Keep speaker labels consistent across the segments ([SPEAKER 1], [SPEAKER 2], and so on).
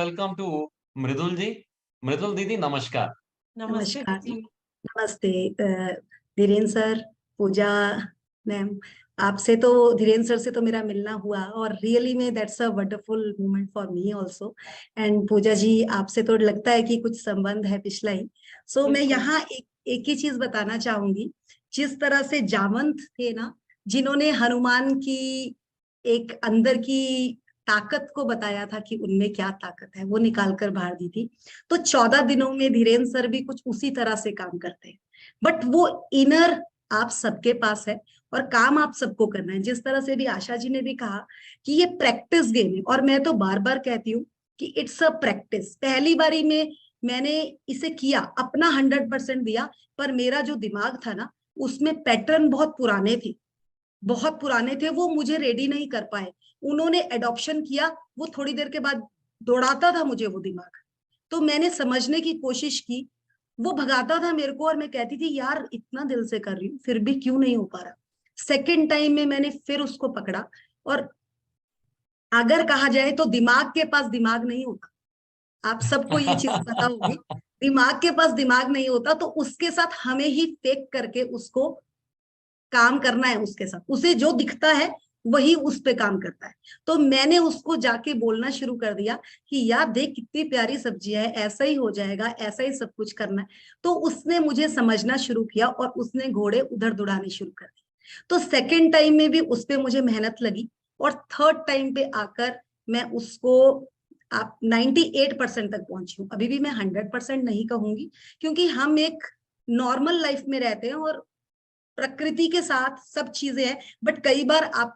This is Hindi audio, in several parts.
[SPEAKER 1] वेलकम टू मृदुल जी। मृदुल दीदी नमस्कार।
[SPEAKER 2] नमस्ते
[SPEAKER 3] नमस्कार।
[SPEAKER 2] दीदी।
[SPEAKER 3] नमस्ते धीरेन्द्र सर, पूजा मैम। आपसे तो धीरेन्द्र सर से तो मेरा मिलना हुआ और रियली में that's a wonderful moment for me also. And Pooja ji, आपसे तो लगता है कि कुछ संबंध है पिछला ही। सो मैं
[SPEAKER 2] बिल्कुल।
[SPEAKER 3] यहाँ एक ही चीज बताना चाहूंगी। जिस तरह से जामवंत थे ना, जिन्होंने हनुमान की एक अंदर की ताकत को बताया था कि उनमें क्या ताकत है, वो निकाल कर बाहर दी थी। तो 14 दिनों में धीरेन्द्र सर भी कुछ उसी तरह से काम करते हैं। बट वो इनर आप सबके पास है और काम आप सबको करना है। जिस तरह से भी आशा जी ने भी कहा कि ये प्रैक्टिस गेम है, और मैं तो बार बार कहती हूँ कि इट्स अ प्रैक्टिस। पहली बारी में मैंने इसे किया, अपना 100% दिया, पर मेरा जो दिमाग था ना, उसमें पैटर्न बहुत पुराने थे, बहुत पुराने थे। वो मुझे रेडी नहीं कर पाए। उन्होंने एडॉप्शन किया, वो थोड़ी देर के बाद दौड़ाता था मुझे वो दिमाग। तो मैंने समझने की कोशिश की, वो भगाता था मेरे को और मैं कहती थी यार इतना दिल से कर रही हूँ फिर भी क्यों नहीं हो पा रहा। सेकेंड टाइम में मैंने फिर उसको पकड़ा। और अगर कहा जाए तो दिमाग के पास दिमाग नहीं होता, आप सबको ये चीज पता होगी। दिमाग के पास दिमाग नहीं होता, तो उसके साथ हमें ही फेक करके उसको काम करना है। उसके साथ उसे जो दिखता है वही उस पे काम करता है। तो मैंने उसको जाके बोलना शुरू कर दिया कि यार देख कितनी प्यारी सब्जियां है, ऐसा ही हो जाएगा, ऐसा ही सब कुछ करना है। तो उसने मुझे समझना शुरू किया और उसने घोड़े उधर दौड़ाने शुरू कर दिए। तो सेकेंड टाइम में भी उस पे मुझे मेहनत लगी, और थर्ड टाइम पे आकर मैं उसको आप 98% तक पहुंची हूँ। अभी भी मैं 100% नहीं कहूंगी, क्योंकि हम एक नॉर्मल लाइफ में रहते हैं और प्रकृति के साथ सब चीजें हैं। बट कई बार आप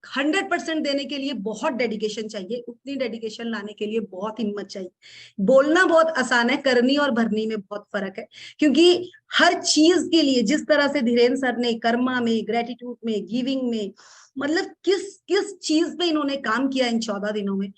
[SPEAKER 3] 100% देने के लिए बहुत डेडिकेशन चाहिए, उतनी डेडिकेशन लाने के लिए बहुत हिम्मत चाहिए। बोलना बहुत आसान है, करनी और भरनी में बहुत फर्क है। क्योंकि हर चीज के लिए जिस तरह से धीरेन्द्र सर ने कर्मा में, ग्रेटिट्यूड में, गिविंग में, मतलब किस किस चीज पे इन्होंने काम किया इन 14 दिनों में।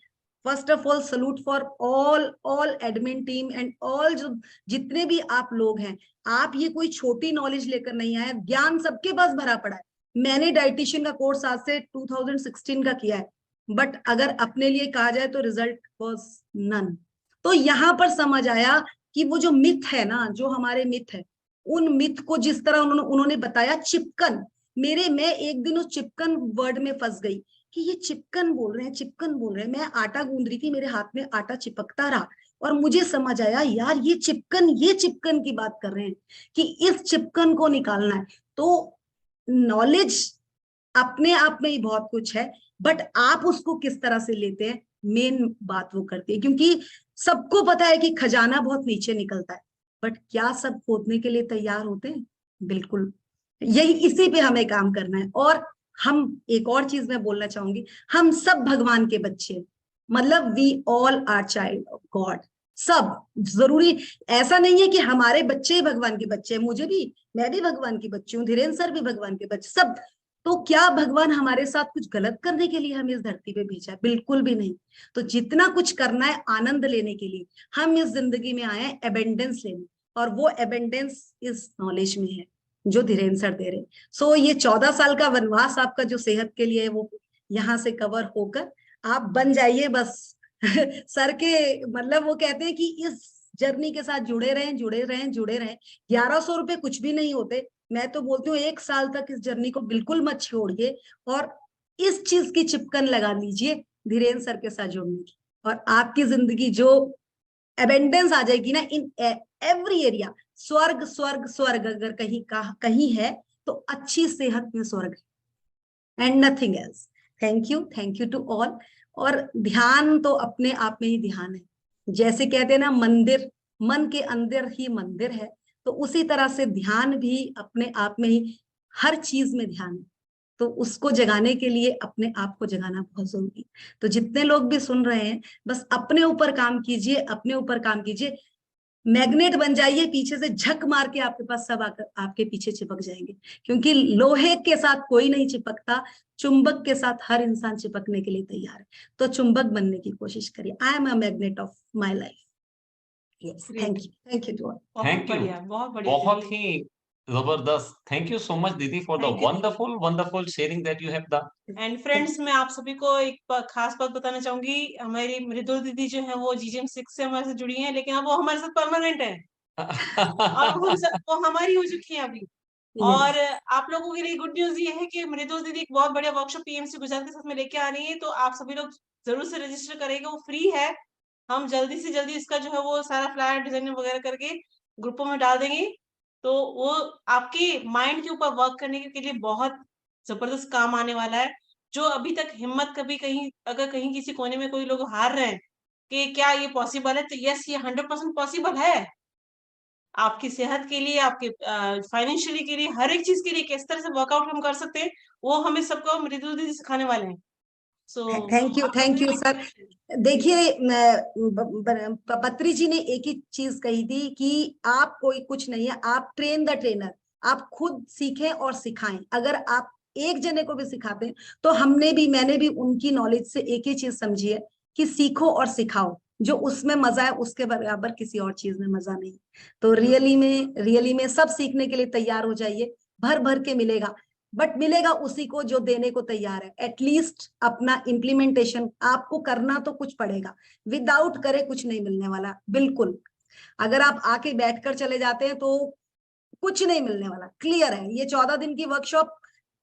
[SPEAKER 3] First of all salute for all admin team and all, जो जितने भी आप लोग हैं। आप ये कोई छोटी नॉलेज लेकर नहीं आए, ज्ञान सबके पास भरा पड़ा है। मैंने डाइटिशियन का कोर्स आज से 2016 का किया है, बट अगर अपने लिए कहा जाए तो रिजल्ट वाज नन। तो यहां पर समझ आया कि वो जो मिथ है ना, जो हमारे मिथ है, उन मिथ को जिस तरह उन्होंने बताया, चिपकन। मैं एक दिन उस चिपकन वर्ड में फंस गई कि ये चिपकन बोल रहे हैं, चिपकन बोल रहे हैं। मैं आटा गूंद रही थी, मेरे हाथ में आटा चिपकता रहा, और मुझे समझ आया यार ये चिपकन की बात कर रहे हैं कि इस चिपकन को निकालना है। तो नॉलेज अपने आप में ही बहुत कुछ है, बट आप उसको किस तरह से लेते हैं, मेन बात वो करती है। क्योंकि सबको पता है कि खजाना बहुत नीचे निकलता है, बट क्या सब खोदने के लिए तैयार होते हैं? बिल्कुल। यही इसी पे हमें काम करना है। और हम एक और चीज मैं बोलना चाहूंगी, हम सब भगवान के बच्चे हैं। मतलब we all are child of God. सब जरूरी ऐसा नहीं है कि हमारे बच्चे ही भगवान के बच्चे हैं। मैं भी भगवान की बच्ची हूँ, धीरेन्द्र सर भी भगवान के बच्चे, सब। तो क्या भगवान हमारे साथ कुछ गलत करने के लिए हमें इस धरती पे भेजा है? बिल्कुल भी नहीं। तो जितना कुछ करना है आनंद लेने के लिए, हम इस जिंदगी में आए हैं एबेंडेंस लेने, और वो एबेंडेंस इस नॉलेज में है जो धीरेन्द्र सर दे रहे। सो ये 14 साल का वनवास आपका जो सेहत के लिए है, वो यहाँ से कवर होकर आप बन जाइए बस सर के, मतलब वो कहते हैं कि इस जर्नी के साथ जुड़े रहें, जुड़े रहें, जुड़े रहें। 1100 रुपए कुछ भी नहीं होते। मैं तो बोलती हूँ 1 साल तक इस जर्नी को बिल्कुल मत छोड़िए, और इस चीज की चिपकन लगा लीजिए धीरेन्द्र सर के साथ जुड़ने की, और आपकी जिंदगी जो एबेंडेंस आ जाएगी ना इन एवरी एरिया। स्वर्ग स्वर्ग स्वर्ग अगर कहीं है तो अच्छी सेहत में स्वर्ग है, and nothing else. Thank you to all. और ध्यान तो अपने आप में ही ध्यान है। जैसे कहते हैं ना, मंदिर मन के अंदर ही मंदिर है, तो उसी तरह से ध्यान भी अपने आप में ही, हर चीज में ध्यान है। तो उसको जगाने के लिए अपने आप को जगाना बहुत जरूरी है। तो जितने लोग भी सुन रहे हैं, बस अपने ऊपर काम कीजिए, अपने ऊपर काम कीजिए। मैग्नेट बन जाइए, पीछे से झक मार के आपके पास सब आकर आपके पीछे चिपक जाएंगे। क्योंकि लोहे के साथ कोई नहीं चिपकता, चुंबक के साथ हर इंसान चिपकने के लिए तैयार है। तो चुंबक बनने की कोशिश करिए। I am a magnet of my life. Yes, thank you to all.
[SPEAKER 2] बहुत
[SPEAKER 1] थैंक यू।
[SPEAKER 2] बढ़िया, बहुत बढ़िया
[SPEAKER 1] बहुत
[SPEAKER 2] दीदी।
[SPEAKER 1] ही जबरदस्त, थैंक यू सो मच दीदी for the
[SPEAKER 2] Thank you.
[SPEAKER 1] Wonderful sharing that you have done.
[SPEAKER 2] And friends, मैं आप सभी को एक खास बात बताना चाहूंगी। हमारी मृदुल दीदी जो है वो GGM 6 से हमारे साथ जुड़ी हैं, लेकिन अब वो हमारे साथ परमानेंट है। अब वो हमारी हो चुकी है अभी। और आप लोगों के लिए गुड न्यूज ये है कि मृदुल दीदी एक बहुत बढ़िया वर्कशॉप PMC गुजरात के साथ में लेके आ रही है, तो आप सभी लोग जरूर से रजिस्टर करेंगे, वो फ्री है। हम जल्दी से जल्दी इसका जो है वो सारा फ्लायर डिजाइन वगैरह करके ग्रुपों में डाल देंगे, तो वो आपके माइंड के ऊपर वर्क करने के लिए बहुत जबरदस्त काम आने वाला है। जो अभी तक हिम्मत कभी कहीं, अगर कहीं किसी कोने में कोई लोग हार रहे हैं कि क्या ये पॉसिबल है, तो यस, ये 100% पॉसिबल है। आपकी सेहत के लिए, आपके फाइनेंशियली के लिए, हर एक चीज के लिए किस तरह से वर्कआउट हम कर सकते हैं, वो हमें सबको मृदुल दीदी सिखाने वाले हैं। So
[SPEAKER 3] thank you sir. देखिए, पत्री जी ने एक ही चीज कही थी कि आप कोई कुछ नहीं है, आप ट्रेन द ट्रेनर। आप खुद सीखें और सिखाएं। अगर आप एक जने को भी सिखाते हैं, तो मैंने भी उनकी नॉलेज से एक ही चीज समझी है कि सीखो और सिखाओ। जो उसमें मजा है उसके बराबर किसी और चीज में मजा नहीं। तो रियली में सब सीखने के लिए तैयार हो जाइए। भर भर के मिलेगा, बट मिलेगा उसी को जो देने को तैयार है। एटलीस्ट अपना इम्प्लीमेंटेशन आपको करना तो कुछ पड़ेगा। विदाउट करे कुछ नहीं मिलने वाला, बिल्कुल। अगर आप आके बैठकर चले जाते हैं तो कुछ नहीं मिलने वाला, क्लियर है। ये 14 दिन की वर्कशॉप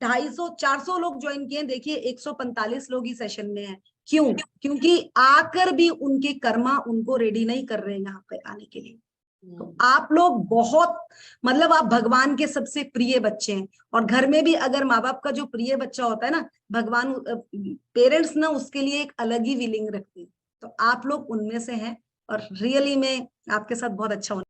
[SPEAKER 3] 250-400 लोग ज्वाइन किए, देखिए 145 लोग ही सेशन में है। क्यों? क्योंकि आकर भी उनके कर्मा उनको रेडी नहीं कर रहे हैं यहाँ पे आने के लिए। तो आप लोग बहुत, मतलब आप भगवान के सबसे प्रिय बच्चे हैं। और घर में भी अगर माँ बाप का जो प्रिय बच्चा होता है ना, भगवान, पेरेंट्स ना उसके लिए एक अलग ही फीलिंग रखते हैं। तो आप लोग उनमें से हैं, और रियली में आपके साथ बहुत अच्छा होना।